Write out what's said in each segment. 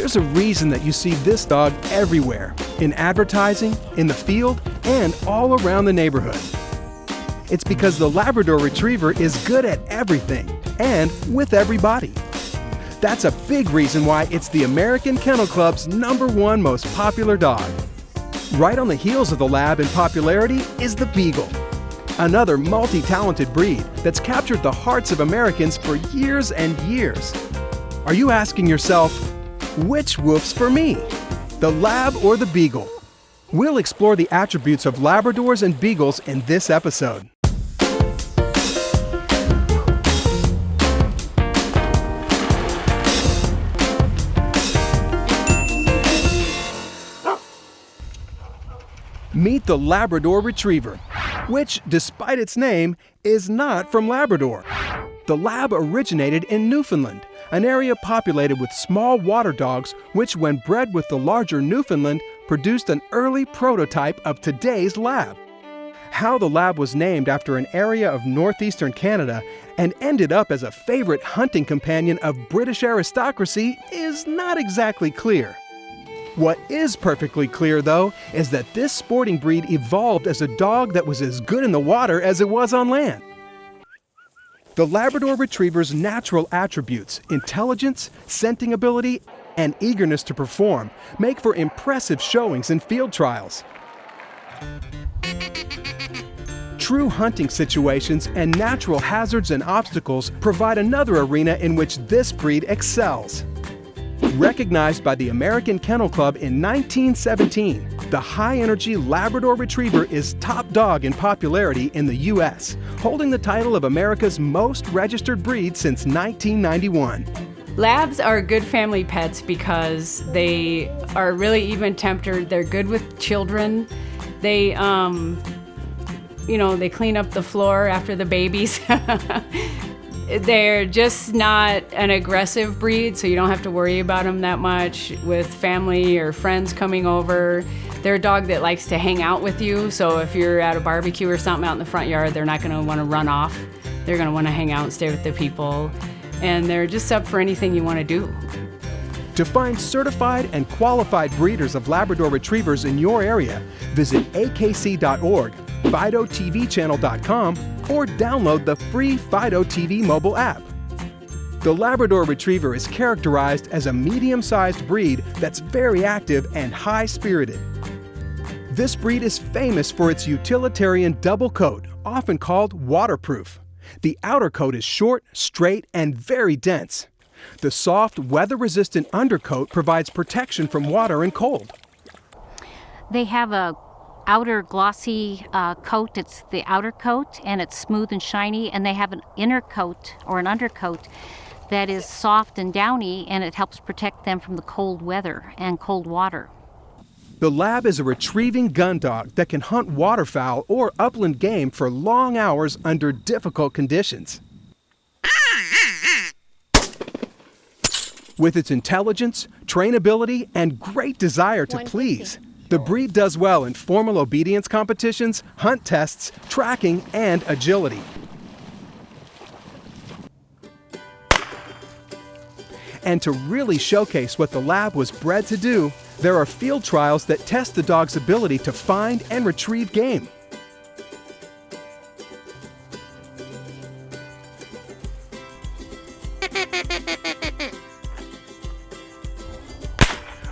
There's a reason that you see this dog everywhere, in advertising, in the field, and all around the neighborhood. It's because the Labrador Retriever is good at everything, and with everybody. That's a big reason why it's the American Kennel Club's #1 most popular dog. Right on the heels of the Lab in popularity is the Beagle, another multi-talented breed that's captured the hearts of Americans for years and years. Are you asking yourself, which Woof's for me? The Lab or the Beagle? We'll explore the attributes of Labradors and Beagles in this episode. Meet the Labrador Retriever, which, despite its name, is not from Labrador. The Lab originated in Newfoundland, an area populated with small water dogs, which, when bred with the larger Newfoundland, produced an early prototype of today's Lab. How the Lab was named after an area of northeastern Canada and ended up as a favorite hunting companion of British aristocracy is not exactly clear. What is perfectly clear, though, is that this sporting breed evolved as a dog that was as good in the water as it was on land. The Labrador Retriever's natural attributes, intelligence, scenting ability, and eagerness to perform, make for impressive showings in field trials. True hunting situations and natural hazards and obstacles provide another arena in which this breed excels. Recognized by the American Kennel Club in 1917, the high-energy Labrador Retriever is top dog in popularity in the U.S., holding the title of America's most registered breed since 1991. Labs are good family pets because they are really even-tempered. They're good with children. They, they clean up the floor after the babies. They're just not an aggressive breed, so you don't have to worry about them that much with family or friends coming over. They're a dog that likes to hang out with you, so if you're at a barbecue or something out in the front yard, they're not going to want to run off. They're going to want to hang out and stay with the people, and they're just up for anything you want to do. To find certified and qualified breeders of Labrador Retrievers in your area, visit akc.org, FidoTVchannel.com, or download the free Fido TV mobile app. The Labrador Retriever is characterized as a medium-sized breed that's very active and high-spirited. This breed is famous for its utilitarian double coat, often called waterproof. The outer coat is short, straight, and very dense. The soft, weather-resistant undercoat provides protection from water and cold. They have a outer glossy coat. It's the outer coat, and it's smooth and shiny, and they have an inner coat or an undercoat that is soft and downy, and it helps protect them from the cold weather and cold water. The Lab is a retrieving gun dog that can hunt waterfowl or upland game for long hours under difficult conditions. With its intelligence, trainability, and great desire to please, the breed does well in formal obedience competitions, hunt tests, tracking, and agility. And to really showcase what the Lab was bred to do, there are field trials that test the dog's ability to find and retrieve game.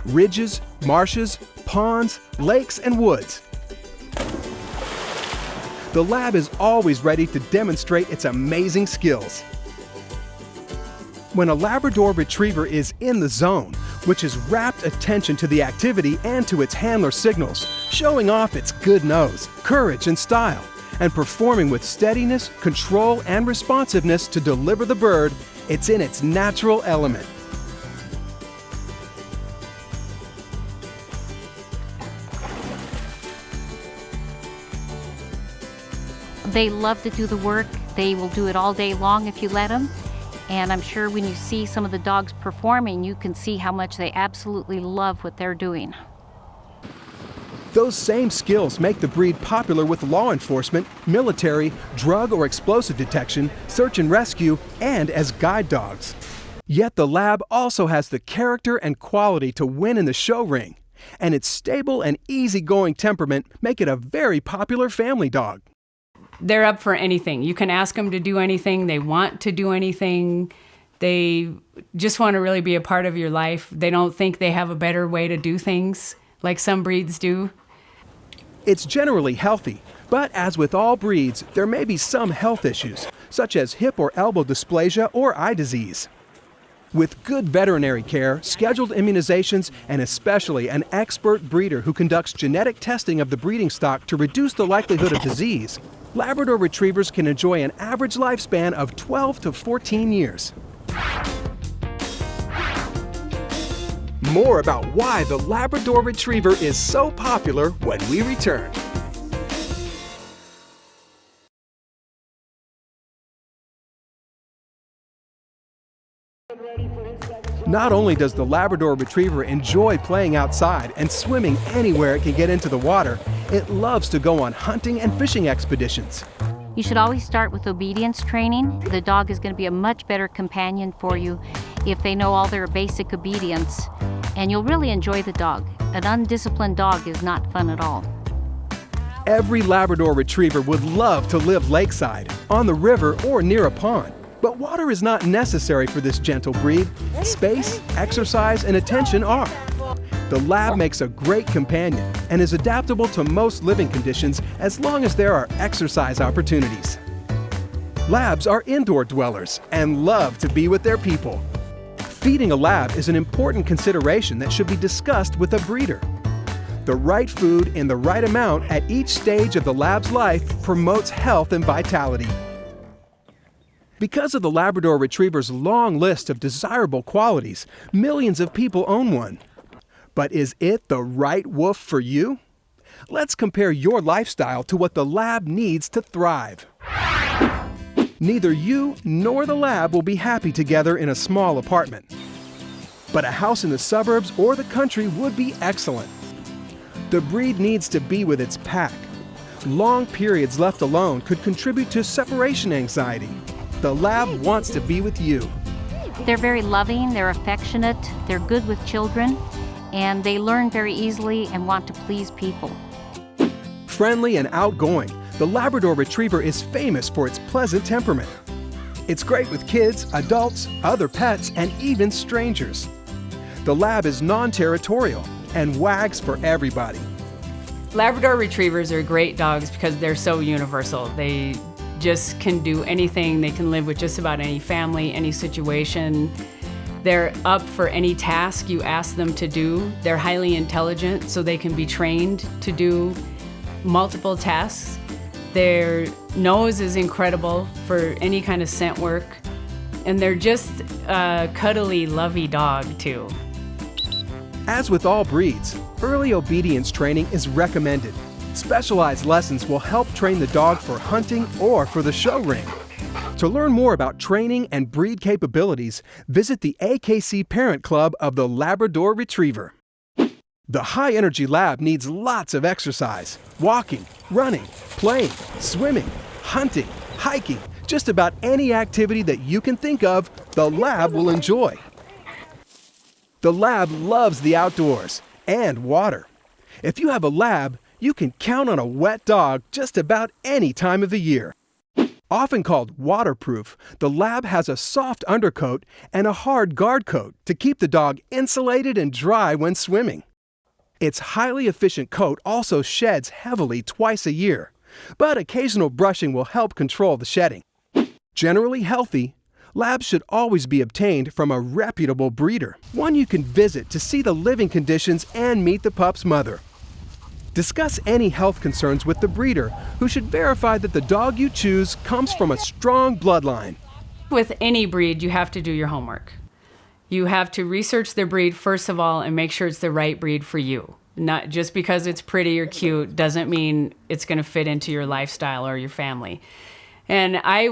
Ridges, marshes, ponds, lakes, and woods. The Lab is always ready to demonstrate its amazing skills. When a Labrador Retriever is in the zone, which has rapt attention to the activity and to its handler signals, showing off its good nose, courage, and style, and performing with steadiness, control, and responsiveness to deliver the bird, it's in its natural element. They love to do the work. They will do it all day long if you let them. And I'm sure when you see some of the dogs performing, you can see how much they absolutely love what they're doing. Those same skills make the breed popular with law enforcement, military, drug or explosive detection, search and rescue, and as guide dogs. Yet the Lab also has the character and quality to win in the show ring, and its stable and easygoing temperament make it a very popular family dog. They're up for anything. You can ask them to do anything. They want to do anything. They just want to really be a part of your life. They don't think they have a better way to do things like some breeds do. It's generally healthy, but as with all breeds, there may be some health issues, such as hip or elbow dysplasia or eye disease. With good veterinary care, scheduled immunizations, and especially an expert breeder who conducts genetic testing of the breeding stock to reduce the likelihood of disease, Labrador Retrievers can enjoy an average lifespan of 12 to 14 years. More about why the Labrador Retriever is so popular when we return. Not only does the Labrador Retriever enjoy playing outside and swimming anywhere it can get into the water, it loves to go on hunting and fishing expeditions. You should always start with obedience training. The dog is going to be a much better companion for you if they know all their basic obedience, and you'll really enjoy the dog. An undisciplined dog is not fun at all. Every Labrador Retriever would love to live lakeside, on the river, or near a pond. But water is not necessary for this gentle breed. Space, exercise, and attention are. The Lab makes a great companion and is adaptable to most living conditions as long as there are exercise opportunities. Labs are indoor dwellers and love to be with their people. Feeding a Lab is an important consideration that should be discussed with a breeder. The right food in the right amount at each stage of the Lab's life promotes health and vitality. Because of the Labrador Retriever's long list of desirable qualities, millions of people own one. But is it the right Woof for you? Let's compare your lifestyle to what the Lab needs to thrive. Neither you nor the Lab will be happy together in a small apartment. But a house in the suburbs or the country would be excellent. The breed needs to be with its pack. Long periods left alone could contribute to separation anxiety. The Lab wants to be with you. They're very loving, they're affectionate, they're good with children, and they learn very easily and want to please people. Friendly and outgoing, the Labrador Retriever is famous for its pleasant temperament. It's great with kids, adults, other pets, and even strangers. The Lab is non-territorial and wags for everybody. Labrador Retrievers are great dogs because they're so universal. They just can do anything. They can live with just about any family, any situation. They're up for any task you ask them to do. They're highly intelligent, so they can be trained to do multiple tasks. Their nose is incredible for any kind of scent work. And they're just a cuddly, lovey dog, too. As with all breeds, early obedience training is recommended. Specialized lessons will help train the dog for hunting or for the show ring. To learn more about training and breed capabilities, visit the AKC Parent Club of the Labrador Retriever. The high-energy Lab needs lots of exercise: walking, running, playing, swimming, hunting, hiking. Just about any activity that you can think of, the Lab will enjoy. The Lab loves the outdoors and water. If you have a Lab, you can count on a wet dog just about any time of the year. Often called waterproof, the Lab has a soft undercoat and a hard guard coat to keep the dog insulated and dry when swimming. Its highly efficient coat also sheds heavily twice a year, but occasional brushing will help control the shedding. Generally healthy, Labs should always be obtained from a reputable breeder, one you can visit to see the living conditions and meet the pup's mother. Discuss any health concerns with the breeder, who should verify that the dog you choose comes from a strong bloodline. With any breed, you have to do your homework. You have to research the breed first of all and make sure it's the right breed for you. Not just because it's pretty or cute doesn't mean it's going to fit into your lifestyle or your family. And I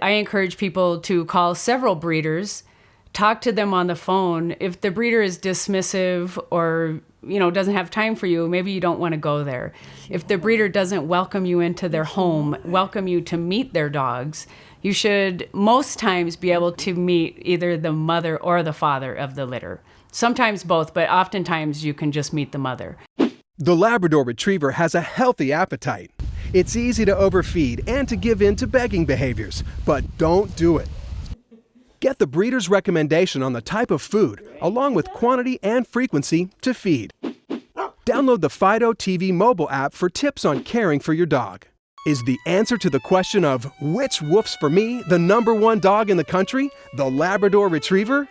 encourage people to call several breeders, talk to them on the phone. If the breeder is dismissive or doesn't have time for you, maybe you don't want to go there. If the breeder doesn't welcome you into their home, welcome you to meet their dogs, you should most times be able to meet either the mother or the father of the litter. Sometimes both, but oftentimes you can just meet the mother. The Labrador Retriever has a healthy appetite. It's easy to overfeed and to give in to begging behaviors, but don't do it. Get the breeder's recommendation on the type of food, along with quantity and frequency to feed. Download the Fido TV mobile app for tips on caring for your dog. Is the answer to the question of which Woof's for me the #1 dog in the country, the Labrador Retriever?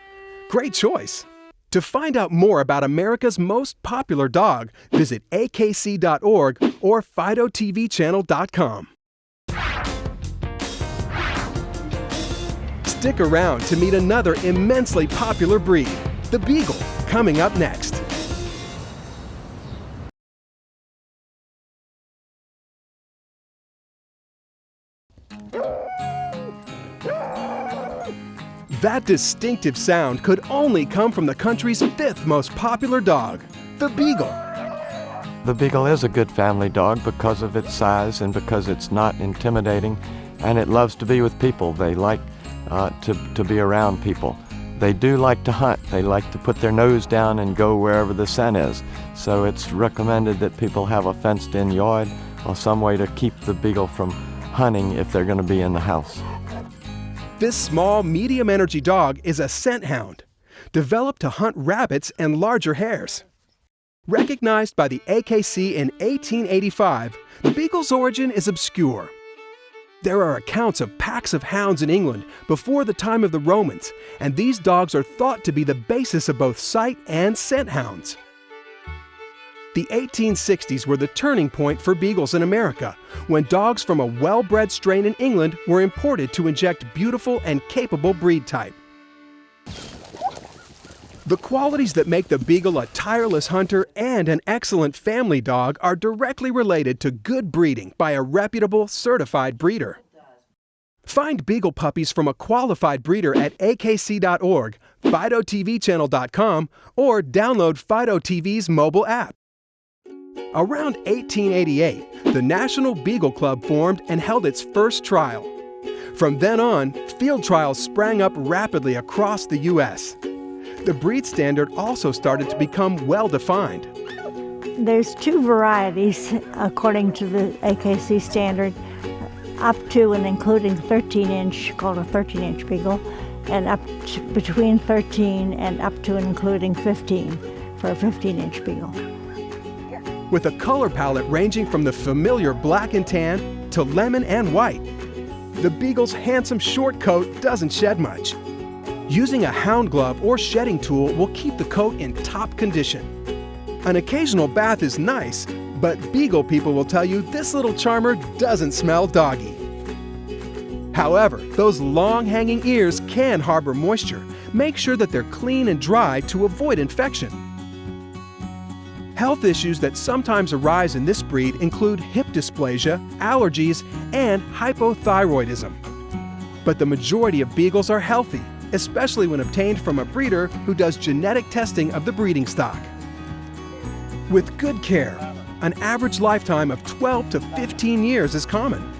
Great choice. To find out more about America's most popular dog, visit akc.org or fidotvchannel.com. Stick around to meet another immensely popular breed, the Beagle, coming up next. That distinctive sound could only come from the country's 5th most popular dog, the Beagle. The Beagle is a good family dog because of its size and because it's not intimidating, and it loves to be with people. They like to be around people. They do like to hunt. They like to put their nose down and go wherever the scent is. So it's recommended that people have a fenced-in yard or some way to keep the Beagle from hunting if they're going to be in the house. This small, medium-energy dog is a scent hound, developed to hunt rabbits and larger hares. Recognized by the AKC in 1885, the Beagle's origin is obscure. There are accounts of packs of hounds in England before the time of the Romans, and these dogs are thought to be the basis of both sight and scent hounds. The 1860s were the turning point for Beagles in America, when dogs from a well-bred strain in England were imported to inject beautiful and capable breed type. The qualities that make the Beagle a tireless hunter and an excellent family dog are directly related to good breeding by a reputable, certified breeder. Find Beagle puppies from a qualified breeder at akc.org, fidotvchannel.com, or download Fido TV's mobile app. Around 1888, the National Beagle Club formed and held its first trial. From then on, field trials sprang up rapidly across the U.S. The breed standard also started to become well-defined. There's 2 varieties according to the AKC standard, up to and including 13-inch, called a 13-inch Beagle, and up to between 13 and up to and including 15 for a 15-inch Beagle. With a color palette ranging from the familiar black and tan to lemon and white, the Beagle's handsome short coat doesn't shed much. Using a hound glove or shedding tool will keep the coat in top condition. An occasional bath is nice, but Beagle people will tell you this little charmer doesn't smell doggy. However, those long hanging ears can harbor moisture. Make sure that they're clean and dry to avoid infection. Health issues that sometimes arise in this breed include hip dysplasia, allergies, and hypothyroidism. But the majority of Beagles are healthy, especially when obtained from a breeder who does genetic testing of the breeding stock. With good care, an average lifetime of 12 to 15 years is common.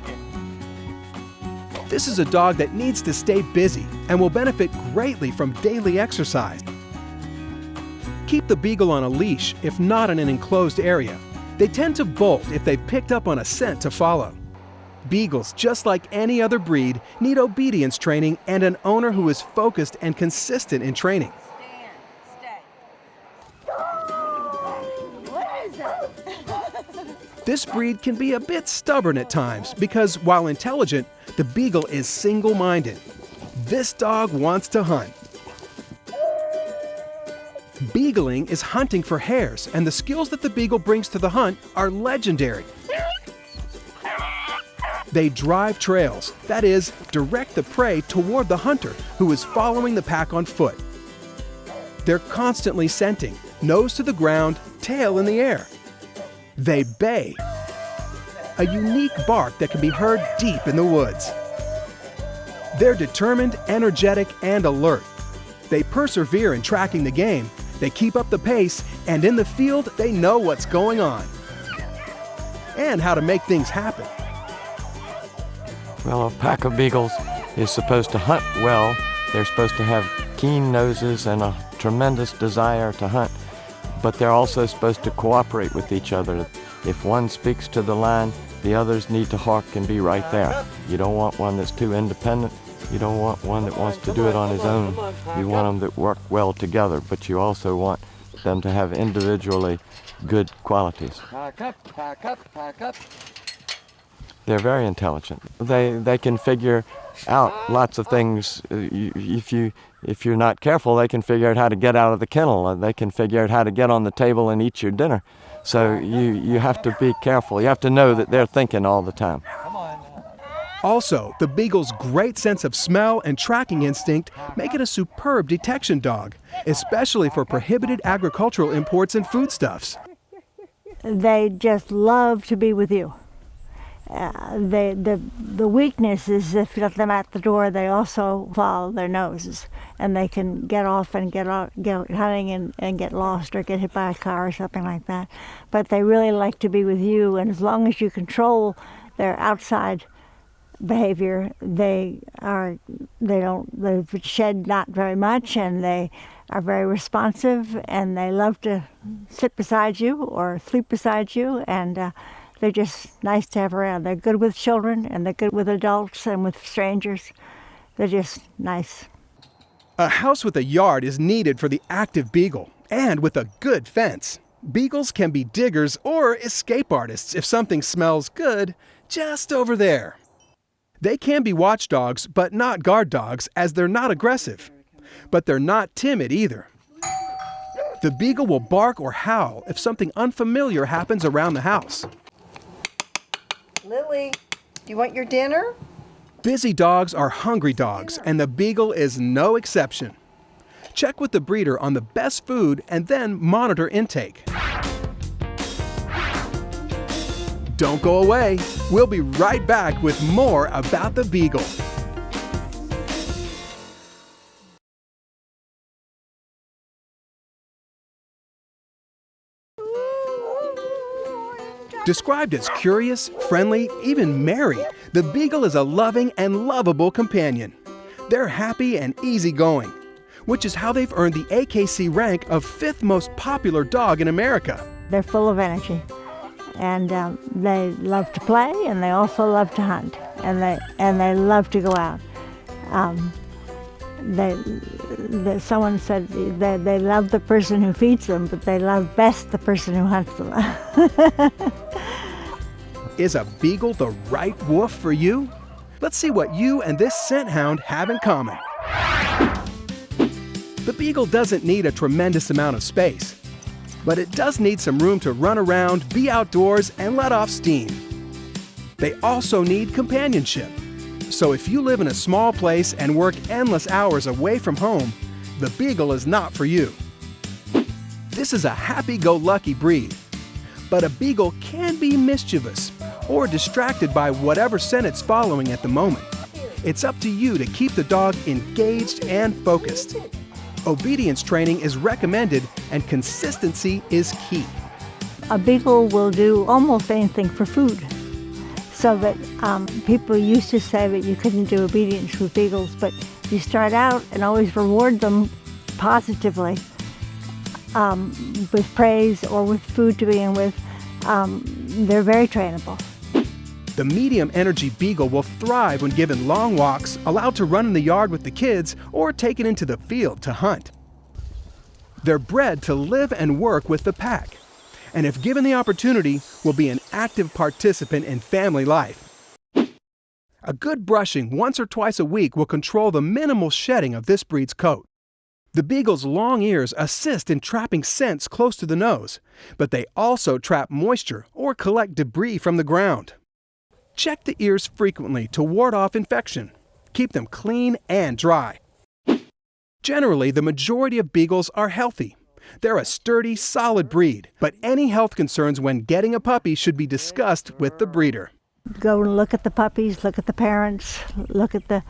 This is a dog that needs to stay busy and will benefit greatly from daily exercise. Keep the Beagle on a leash if not in an enclosed area. They tend to bolt if they've picked up on a scent to follow. Beagles, just like any other breed, need obedience training and an owner who is focused and consistent in training. This breed can be a bit stubborn at times because, while intelligent, the Beagle is single-minded. This dog wants to hunt. Beagling is hunting for hares, and the skills that the Beagle brings to the hunt are legendary. They drive trails, that is, direct the prey toward the hunter, who is following the pack on foot. They're constantly scenting, nose to the ground, tail in the air. They bay, a unique bark that can be heard deep in the woods. They're determined, energetic, and alert. They persevere in tracking the game, they keep up the pace, and in the field, they know what's going on and how to make things happen. Well, a pack of Beagles is supposed to hunt well. They're supposed to have keen noses and a tremendous desire to hunt, but they're also supposed to cooperate with each other. If one speaks to the line, the others need to hawk and be right there. You don't want one that's too independent. You don't want one that wants to do it on his own. You want them that work well together, but you also want them to have individually good qualities. Pack up, pack up, pack up. They're very intelligent. They can figure out lots of things. If you're not careful, they can figure out how to get out of the kennel. They can figure out how to get on the table and eat your dinner. So you have to be careful. You have to know that they're thinking all the time. Also, the Beagle's great sense of smell and tracking instinct make it a superb detection dog, especially for prohibited agricultural imports and foodstuffs. They just love to be with you. The weakness is if you let them at the door, they also follow their noses, and they can get off and get hunting and get lost or get hit by a car or something like that. But they really like to be with you, and as long as you control their outside behavior, they shed not very much, and they are very responsive, and they love to sit beside you or sleep beside you, and they're just nice to have around. They're good with children, and they're good with adults and with strangers. They're just nice. A house with a yard is needed for the active Beagle, and with a good fence. Beagles can be diggers or escape artists if something smells good just over there. They can be watchdogs, but not guard dogs, as they're not aggressive. But they're not timid either. The Beagle will bark or howl if something unfamiliar happens around the house. Lily, do you want your dinner? Busy dogs are hungry dogs, and the Beagle is no exception. Check with the breeder on the best food and then monitor intake. Don't go away. We'll be right back with more about the Beagle. Described as curious, friendly, even merry, the Beagle is a loving and lovable companion. They're happy and easygoing, which is how they've earned the AKC rank of 5th most popular dog in America. They're full of energy, and they love to play, and they also love to hunt, and they love to go out. Someone said they love the person who feeds them, but they love best the person who hunts them. Is a Beagle the right Woof for you? Let's see what you and this scent hound have in common. The Beagle doesn't need a tremendous amount of space, but it does need some room to run around, be outdoors, and let off steam. They also need companionship. So if you live in a small place and work endless hours away from home, the Beagle is not for you. This is a happy-go-lucky breed, but a Beagle can be mischievous or distracted by whatever scent it's following at the moment. It's up to you to keep the dog engaged and focused. Obedience training is recommended and consistency is key. A Beagle will do almost anything for food. So that people used to say that you couldn't do obedience with Beagles, but you start out and always reward them positively with praise or with food to begin with. They're very trainable. The medium energy Beagle will thrive when given long walks, allowed to run in the yard with the kids, or taken into the field to hunt. They're bred to live and work with the pack, and if given the opportunity, will be an active participant in family life. A good brushing once or twice a week will control the minimal shedding of this breed's coat. The Beagle's long ears assist in trapping scents close to the nose, but they also trap moisture or collect debris from the ground. Check the ears frequently to ward off infection. Keep them clean and dry. Generally, the majority of Beagles are healthy. They're a sturdy, solid breed, but any health concerns when getting a puppy should be discussed with the breeder. Go and look at the puppies, look at the parents, look at the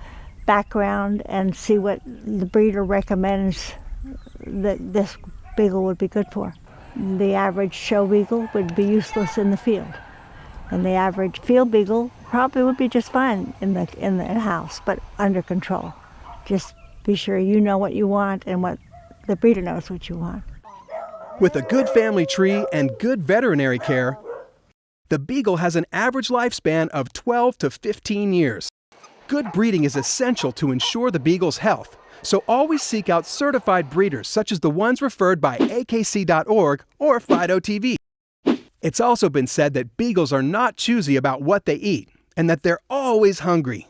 background, and see what the breeder recommends that this Beagle would be good for. The average show Beagle would be useless in the field, and the average field Beagle probably would be just fine in the house, but under control. Just be sure you know what you want and what the breeder knows what you want. With a good family tree and good veterinary care, the Beagle has an average lifespan of 12 to 15 years. Good breeding is essential to ensure the Beagle's health, so always seek out certified breeders such as the ones referred by akc.org or Fido TV. It's also been said that Beagles are not choosy about what they eat and that they're always hungry.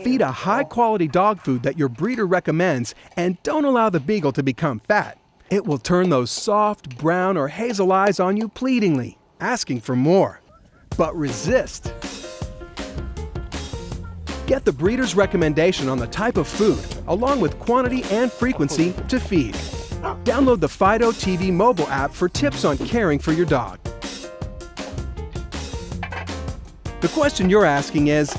Feed a high-quality dog food that your breeder recommends and don't allow the Beagle to become fat. It will turn those soft, brown, or hazel eyes on you pleadingly, asking for more. But resist. Get the breeder's recommendation on the type of food, along with quantity and frequency to feed. Download the Fido TV mobile app for tips on caring for your dog. The question you're asking is,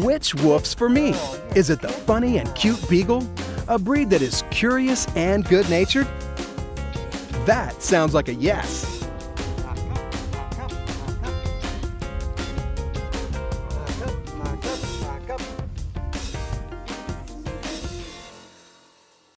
which Woof's for me? Is it the funny and cute Beagle? A breed that is curious and good-natured? That sounds like a yes.